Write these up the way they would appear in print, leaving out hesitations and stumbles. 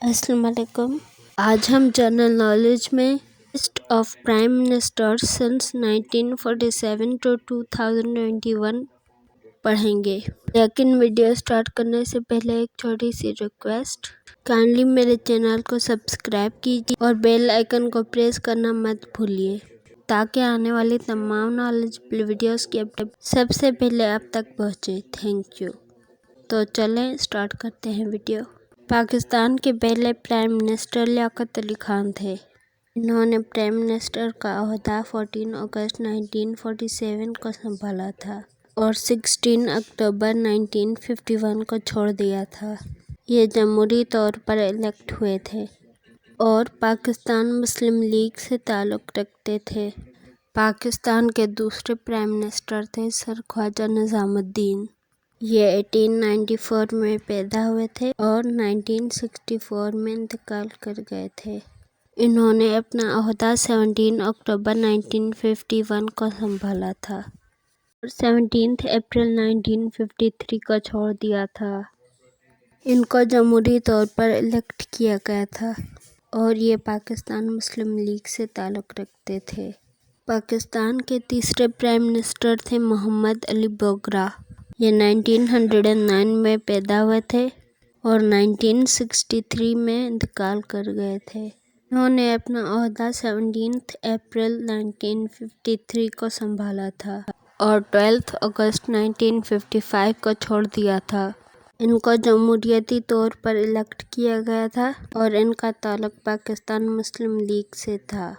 السلام علیکم۔ آج ہم جنرل نالج میں list of prime ministers since 1947 to 2021 پڑھیں گے، لیکن ویڈیو سٹارٹ کرنے سے پہلے ایک چھوٹی سی ریکویسٹ، کائنڈلی میرے چینل کو سبسکرائب کیجیے اور بیل آئیکن کو پریس کرنا مت بھولیے تاکہ آنے والی تمام نالجبل ویڈیوز کی اپڈیٹ سب سے پہلے آپ تک پہنچے۔ Thank you. تو چلیں سٹارٹ کرتے ہیں ویڈیو۔ پاکستان کے پہلے پرائم منسٹر لیاقت علی خان تھے۔ انہوں نے پرائم منسٹر کا عہدہ 14 اگست 1947 کو سنبھالا تھا اور 16 اکتوبر 1951 کو چھوڑ دیا تھا۔ یہ جمہوری طور پر الیکٹ ہوئے تھے اور پاکستان مسلم لیگ سے تعلق رکھتے تھے۔ پاکستان کے دوسرے پرائم منسٹر تھے سر خواجہ نظام الدین۔ یہ 1894 میں پیدا ہوئے تھے اور 1964 میں انتقال کر گئے تھے۔ انہوں نے اپنا عہدہ 17 اکتوبر 1951 کو سنبھالا تھا اور 17 اپریل 1953 کو چھوڑ دیا تھا۔ ان کو جمہوری طور پر الیکٹ کیا گیا تھا اور یہ پاکستان مسلم لیگ سے تعلق رکھتے تھے۔ پاکستان کے تیسرے پرائم منسٹر تھے محمد علی بوگرا۔ یہ 1909 میں پیدا ہوئے تھے اور 1963 میں انتقال کر گئے تھے۔ انہوں نے اپنا عہدہ 17 اپریل 1953 کو سنبھالا تھا اور 12 اگست 1955 کو چھوڑ دیا تھا۔ ان کو جمہوریتی طور پر الیکٹ کیا گیا تھا اور ان کا تعلق پاکستان مسلم لیگ سے تھا۔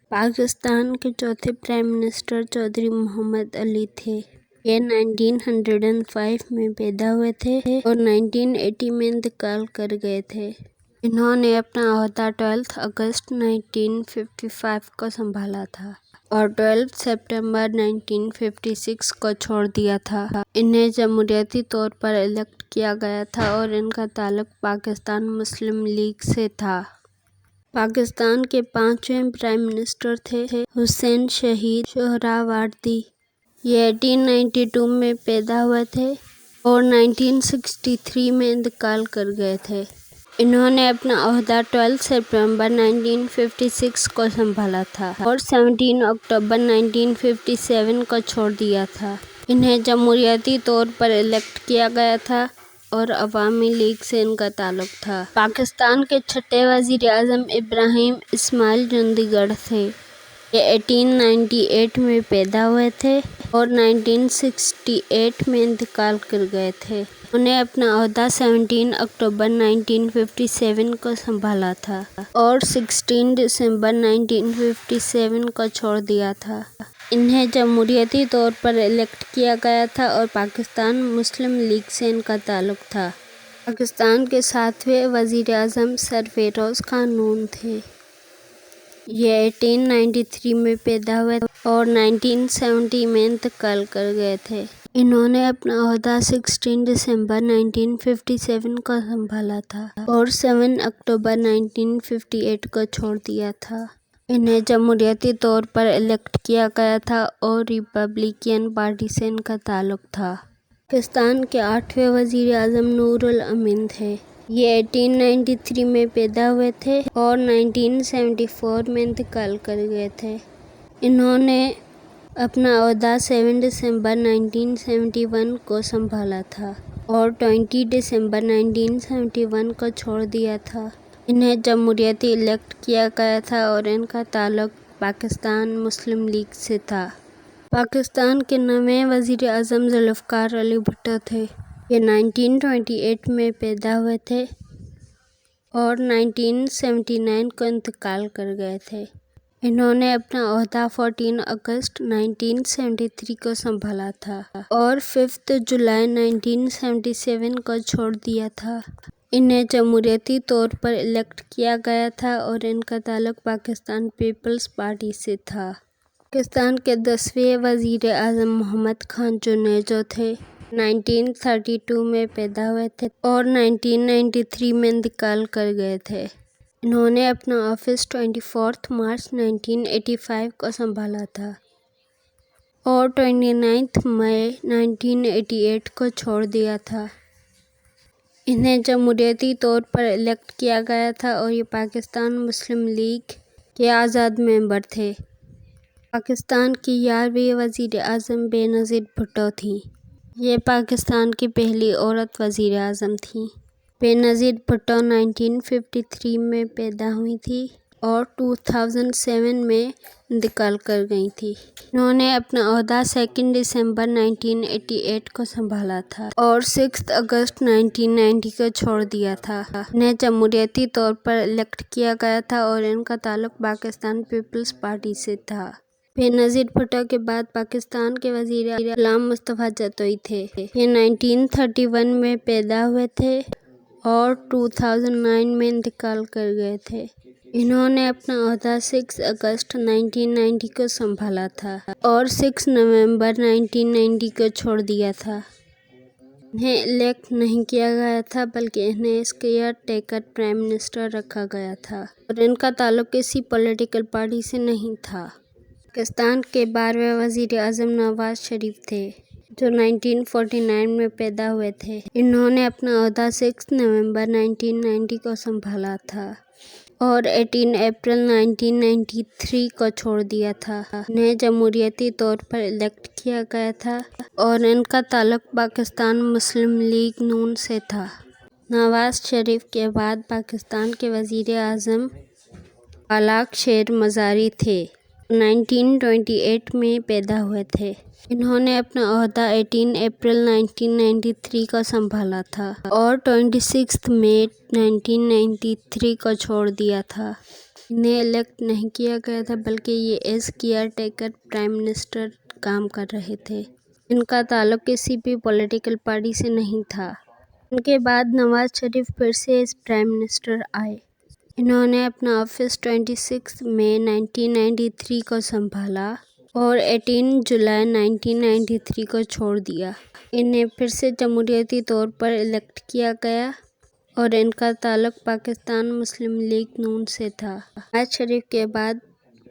پاکستان کے چوتھے پرائم منسٹر چودھری محمد علی تھے۔ یہ 1905 میں پیدا ہوئے تھے اور 1980 میں انتقال کر گئے تھے۔ انہوں نے اپنا عہدہ 12 اگست 1955 کو سنبھالا تھا اور 12 ستمبر 1956 کو چھوڑ دیا تھا۔ انہیں جمہوریتی طور پر الیکٹ کیا گیا تھا اور ان کا تعلق پاکستان مسلم لیگ سے تھا۔ پاکستان کے پانچویں پرائم منسٹر تھے حسین شہید سہراوردی۔ یہ 1892 میں پیدا ہوئے تھے اور 1963 میں انتقال کر گئے تھے۔ انہوں نے اپنا عہدہ 12 ستمبر 1956 کو سنبھالا تھا اور 17 اکتوبر 1957 کو چھوڑ دیا تھا۔ انہیں جمہوریتی طور پر الیکٹ کیا گیا تھا اور عوامی لیگ سے ان کا تعلق تھا۔ پاکستان کے چھٹے وزیر اعظم ابراہیم اسماعیل چندی گڑھ تھے۔ یہ 1898 میں پیدا ہوئے تھے اور 1968 میں انتقال کر گئے تھے۔ انہوں نے اپنا عہدہ 17 اکتوبر 1957 کو سنبھالا تھا اور 16 دسمبر 1957 کو چھوڑ دیا تھا۔ انہیں جمہوریتی طور پر الیکٹ کیا گیا تھا اور پاکستان مسلم لیگ سے ان کا تعلق تھا۔ پاکستان کے ساتویں وزیر اعظم سر فیروز خان نون تھے۔ یہ 1893 میں پیدا ہوئے اور 1970 میں انتقال کر گئے تھے۔ انہوں نے اپنا عہدہ 16 دسمبر 1957 کو سنبھالا تھا اور 7 اکتوبر 1958 کو چھوڑ دیا تھا۔ انہیں جمہوریتی طور پر الیکٹ کیا گیا تھا اور ریپبلکن پارٹی سے ان کا تعلق تھا۔ پاکستان کے آٹھویں وزیر اعظم نور الامین تھے۔ یہ 1893 میں پیدا ہوئے تھے اور 1974 میں انتقال کر گئے تھے۔ انہوں نے اپنا عہدہ 7 دسمبر 1971 کو سنبھالا تھا اور 20 دسمبر 1971 کو چھوڑ دیا تھا۔ انہیں جمہوریتی الیکٹ کیا گیا تھا اور ان کا تعلق پاکستان مسلم لیگ سے تھا۔ پاکستان کے نویں وزیر اعظم ذوالفقار علی بھٹو تھے۔ یہ 1928 میں پیدا ہوئے تھے اور 1979 کو انتقال کر گئے تھے۔ انہوں نے اپنا عہدہ 14 اگست 1973 کو سنبھالا تھا اور 5 جولائی 1977 کو چھوڑ دیا تھا۔ انہیں جمہوریتی طور پر الیکٹ کیا گیا تھا اور ان کا تعلق پاکستان پیپلز پارٹی سے تھا۔ پاکستان کے 10ویں وزیر اعظم محمد خان جونیجو تھے۔ 1932 میں پیدا ہوئے تھے اور 1993 میں انتقال کر گئے تھے۔ انہوں نے اپنا آفس 24 مارچ 1985 کو سنبھالا تھا اور 29 مئی 1988 کو چھوڑ دیا تھا۔ انہیں جمہوریتی طور پر الیکٹ کیا گیا تھا اور یہ پاکستان مسلم لیگ کے آزاد ممبر تھے۔ پاکستان کی 11ویں وزیر اعظم بے نظیر بھٹو تھیں۔ یہ پاکستان کی پہلی عورت وزیر اعظم تھیں۔ بے نظیر بھٹو 1953 میں پیدا ہوئی تھیں اور 2007 میں انتقال کر گئی تھیں۔ انہوں نے اپنا عہدہ 2 دسمبر 1988 کو سنبھالا تھا اور 6 اگست 1990 کو چھوڑ دیا تھا۔ انہیں جمہوریتی طور پر الیکٹ کیا گیا تھا اور ان کا تعلق پاکستان پیپلز پارٹی سے تھا۔ بے نظیر بھٹو کے بعد پاکستان کے وزیر غلام مصطفیٰ جتوئی تھے۔ یہ 1931 میں پیدا ہوئے تھے اور 2009 میں انتقال کر گئے تھے۔ انہوں نے اپنا عہدہ 6 اگست 1990 کو سنبھالا تھا اور 6 نومبر 1990 کو چھوڑ دیا تھا۔ انہیں الیکٹ نہیں کیا گیا تھا بلکہ انہیں as caretaker prime minister رکھا گیا تھا اور ان کا تعلق کسی پولیٹیکل پارٹی سے نہیں تھا۔ پاکستان کے 12ویں وزیر اعظم نواز شریف تھے جو 1949 میں پیدا ہوئے تھے۔ انہوں نے اپنا عہدہ 6 نومبر 1990 کو سنبھالا تھا اور 18 اپریل 1993 کو چھوڑ دیا تھا۔ انہیں جمہوریتی طور پر الیکٹ کیا گیا تھا اور ان کا تعلق پاکستان مسلم لیگ نون سے تھا۔ نواز شریف کے بعد پاکستان کے وزیر اعظم پالاک شیر مزاری تھے جو 1928 میں پیدا ہوئے تھے۔ انہوں نے اپنا عہدہ 18 اپریل 1993 کو سنبھالا تھا اور 26 مئی 1993 کو چھوڑ دیا تھا۔ انہیں الیکٹ نہیں کیا گیا تھا بلکہ یہ as caretaker prime minister کام کر رہے تھے۔ ان کا تعلق کسی بھی پولیٹیکل پارٹی سے نہیں تھا۔ ان کے بعد نواز شریف پھر سے ایز پرائم منسٹر آئے۔ انہوں نے اپنا آفس 26 مئی 1993 کو سنبھالا اور 18 جولائی 1993 کو چھوڑ دیا۔ انہیں پھر سے جمہوریتی طور پر الیکٹ کیا گیا اور ان کا تعلق پاکستان مسلم لیگ نون سے تھا۔ نواز شریف کے بعد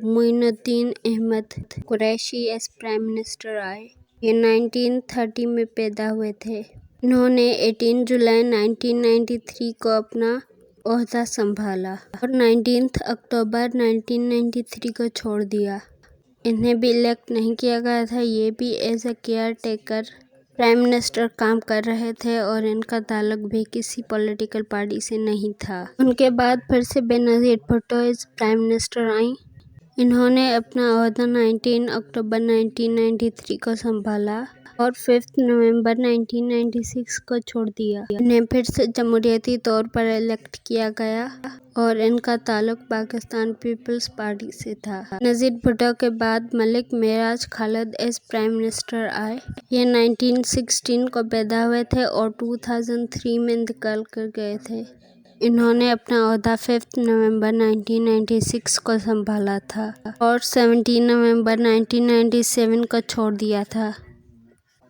Moeen uddin Ahmad Qureshi as prime minister آئے۔ یہ 1930 میں پیدا ہوئے تھے۔ انہوں نے 18 جولائی 1993 کو اپنا عہدہ سنبھالا اور 19 اکتوبر 1993 کو چھوڑ دیا۔ انہیں بھی الیکٹ نہیں کیا گیا تھا۔ یہ بھی as a caretaker prime minister کام کر رہے تھے اور ان کا تعلق بھی کسی پولیٹیکل پارٹی سے نہیں تھا۔ ان کے بعد پھر سے بے نظیر بھٹو ایز پرائم منسٹر آئیں۔ انہوں نے اپنا عہدہ 19 اکتوبر 1993 کو سنبھالا اور 5 نومبر 1996 کو چھوڑ دیا۔ انہیں پھر سے جمہوریتی طور پر الیکٹ کیا گیا اور ان کا تعلق پاکستان پیپلز پارٹی سے تھا۔ نظیر بھٹو کے بعد ملک معراج خالد ایز پرائم منسٹر آئے۔ یہ 1916 کو پیدا ہوئے تھے اور 2003 میں انتقال کر گئے تھے۔ انہوں نے اپنا عہدہ 5 نومبر 1996 کو سنبھالا تھا اور 17 نومبر 1997 کو چھوڑ دیا تھا۔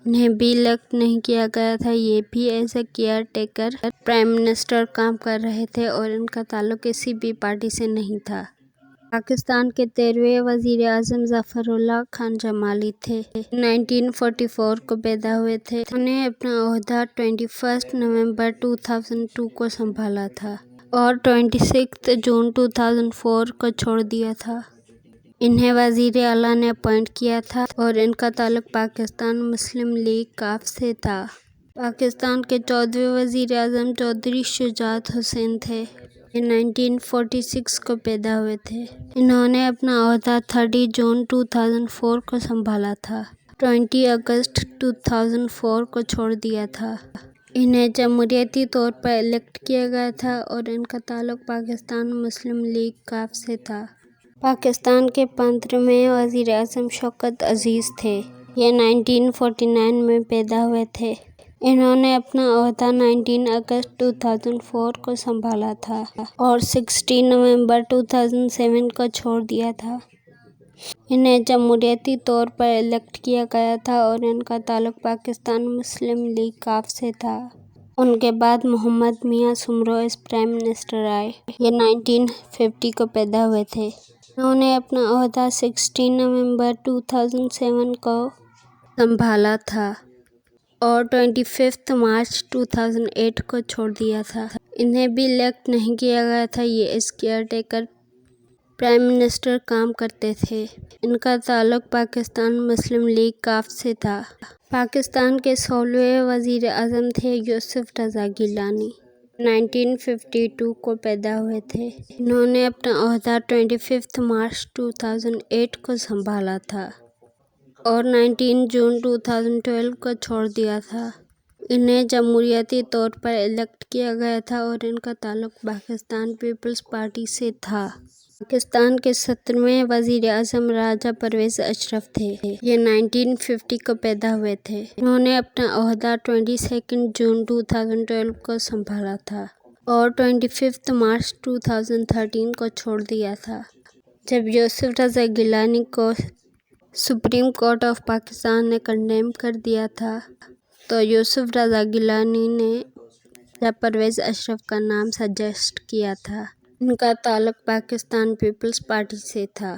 انہیں بھی الیکٹ نہیں کیا گیا تھا۔ یہ بھی as a caretaker prime minister کام کر رہے تھے اور ان کا تعلق کسی بھی پارٹی سے نہیں تھا۔ پاکستان کے 13ویں وزیر اعظم ظفر اللہ خان جمالی تھے۔ 1944 کو پیدا ہوئے تھے۔ انہوں نے اپنا عہدہ 21 نومبر 2002 کو سنبھالا تھا اور 26 جون 2004 کو چھوڑ دیا تھا۔ انہیں وزیر اعلیٰ نے اپوائنٹ کیا تھا اور ان کا تعلق پاکستان مسلم لیگ کاف سے تھا۔ پاکستان کے 14ویں وزیر اعظم چودھری شجاعت حسین تھے۔ یہ 1946 کو پیدا ہوئے تھے۔ انہوں نے اپنا عہدہ 30 جون 2004 کو سنبھالا تھا۔ 20 اگست 2004 کو چھوڑ دیا تھا۔ انہیں جمہوریتی طور پر الیکٹ کیا گیا تھا اور ان کا تعلق پاکستان مسلم لیگ کاف سے تھا۔ پاکستان کے 15ویں وزیر اعظم شوکت عزیز تھے۔ یہ 1949 میں پیدا ہوئے تھے۔ انہوں نے اپنا عہدہ 19 اگست 2004 کو سنبھالا تھا اور 16 نومبر 2007 کو چھوڑ دیا تھا۔ انہیں جمہوریتی طور پر الیکٹ کیا گیا تھا اور ان کا تعلق پاکستان مسلم لیگ کاف سے تھا۔ ان کے بعد محمد میاں سمرو ایز پرائم منسٹر آئے۔ یہ 1950 کو پیدا ہوئے تھے۔ انہوں نے اپنا عہدہ 16 نومبر 2007 کو سنبھالا تھا۔ اور 25 مارچ 2008 کو چھوڑ دیا تھا۔ انہیں بھی الیکٹ نہیں کیا گیا تھا، یہ اس کیئر ٹیکر پرائم منسٹر کام کرتے تھے۔ ان کا تعلق پاکستان مسلم لیگ کاف سے تھا۔ پاکستان کے 16ویں وزیر اعظم تھے یوسف رضا گیلانی۔ 1952 کو پیدا ہوئے تھے۔ انہوں نے اپنا عہدہ 25 مارچ 2008 کو سنبھالا تھا اور 19 جون 2012 کو چھوڑ دیا تھا۔ انہیں جمہوریتی طور پر الیکٹ کیا گیا تھا اور ان کا تعلق پاکستان پیپلز پارٹی سے تھا۔ پاکستان کے 17ویں وزیر اعظم راجہ پرویز اشرف تھے۔ یہ 1950 کو پیدا ہوئے تھے۔ انہوں نے اپنا عہدہ 22 جون 2012 کو سنبھالا تھا اور 25 مارچ 2013 کو چھوڑ دیا تھا، جب یوسف رضا گیلانی کو سپریم کورٹ آف پاکستان نے کنڈیم کر دیا تھا تو یوسف رضا گیلانی نے راجہ پرویز اشرف کا نام سجیسٹ کیا تھا۔ ان کا تعلق پاکستان پیپلز پارٹی سے تھا۔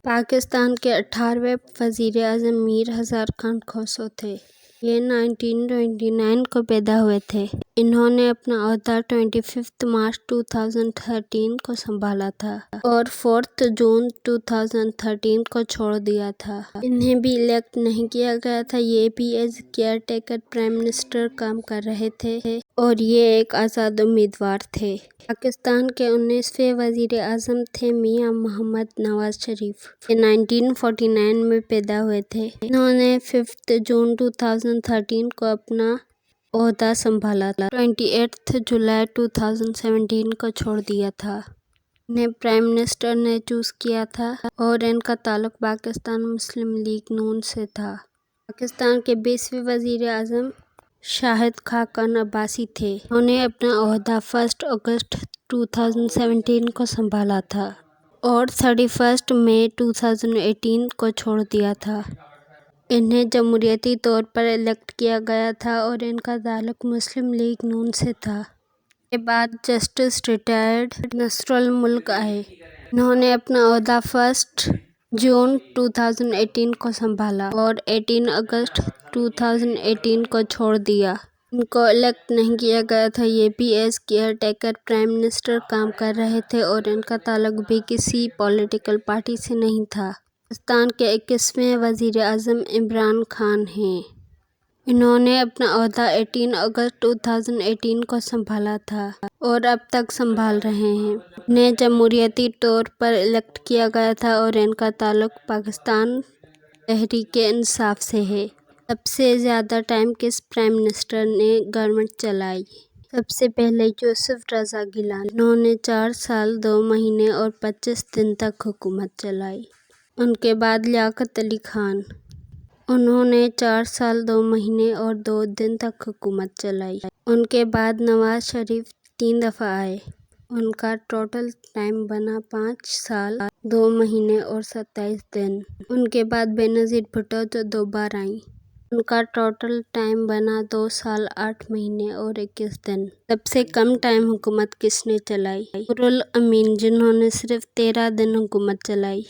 پاکستان کے 18ویں وزیر اعظم میر ہزار خان کھوسرو تھے۔ یہ 1929 کو پیدا ہوئے تھے۔ انہوں نے اپنا عہدہ 25 مارچ 2013 کو سنبھالا تھا اور 4 جون 2013 کو چھوڑ دیا تھا۔ انہیں بھی الیکٹ نہیں کیا گیا تھا، یہ بھی as caretaker prime minister کام کر رہے تھے اور یہ ایک آزاد امیدوار تھے۔ پاکستان کے 19ویں وزیر اعظم تھے میاں محمد نواز شریف۔ یہ 1949 میں پیدا ہوئے تھے۔ انہوں نے 5 جون 2013 کو اپنا عہدہ سنبھالا تھا۔ 28 جولائی 2017 کو چھوڑ دیا تھا۔ انہیں پرائم منسٹر نے چوز کیا تھا اور ان کا تعلق پاکستان مسلم لیگ نون سے تھا۔ پاکستان کے 20ویں وزیر اعظم شاہد خاقان عباسی تھے۔ انہوں نے اپنا عہدہ 1 اگست 2017 کو سنبھالا تھا اور 31 مئی 2018 کو چھوڑ دیا تھا۔ انہیں جمہوریتی طور پر الیکٹ کیا گیا تھا اور ان کا تعلق مسلم لیگ نون سے تھا۔ اس کے بعد جسٹس ریٹائرڈ نصر الملک آئے۔ انہوں نے اپنا عہدہ 1 جون 2018 کو سنبھالا اور 18 اگست 2018 کو چھوڑ دیا۔ ان کو الیکٹ نہیں کیا گیا تھا، یہ بھی as caretaker prime minister کام کر رہے تھے اور ان کا تعلق بھی کسی پولیٹیکل پارٹی سے نہیں تھا۔ پاکستان کے 21ویں وزیر اعظم عمران خان ہیں۔ انہوں نے اپنا عہدہ 18 اگست 2018 کو سنبھالا تھا اور اب تک سنبھال رہے ہیں۔ انہیں جمہوریتی طور پر الیکٹ کیا گیا تھا اور ان کا تعلق پاکستان تحریک انصاف سے ہے۔ سب سے زیادہ ٹائم کس پرائم منسٹر نے گورنمنٹ چلائی؟ سب سے پہلے یوسف رضا گیلانی۔ انہوں نے 4 سال 2 مہینے اور 25 دن تک حکومت چلائی۔ ان کے بعد لیاقت علی خان۔ انہوں نے 4 سال 2 مہینے اور 2 دن تک حکومت چلائی۔ ان کے بعد نواز شریف 3 دفعہ آئے۔ ان کا ٹوٹل ٹائم بنا 5 سال 2 مہینے اور 27 دن۔ ان کے بعد بینظیر بھٹو جو 2 بار آئیں۔ ان کا ٹوٹل ٹائم بنا 2 سال 8 مہینے اور 21 دن۔ سب سے کم ٹائم حکومت کس نے چلائی؟ نور الامین، جنہوں نے صرف 13 دن حکومت چلائی۔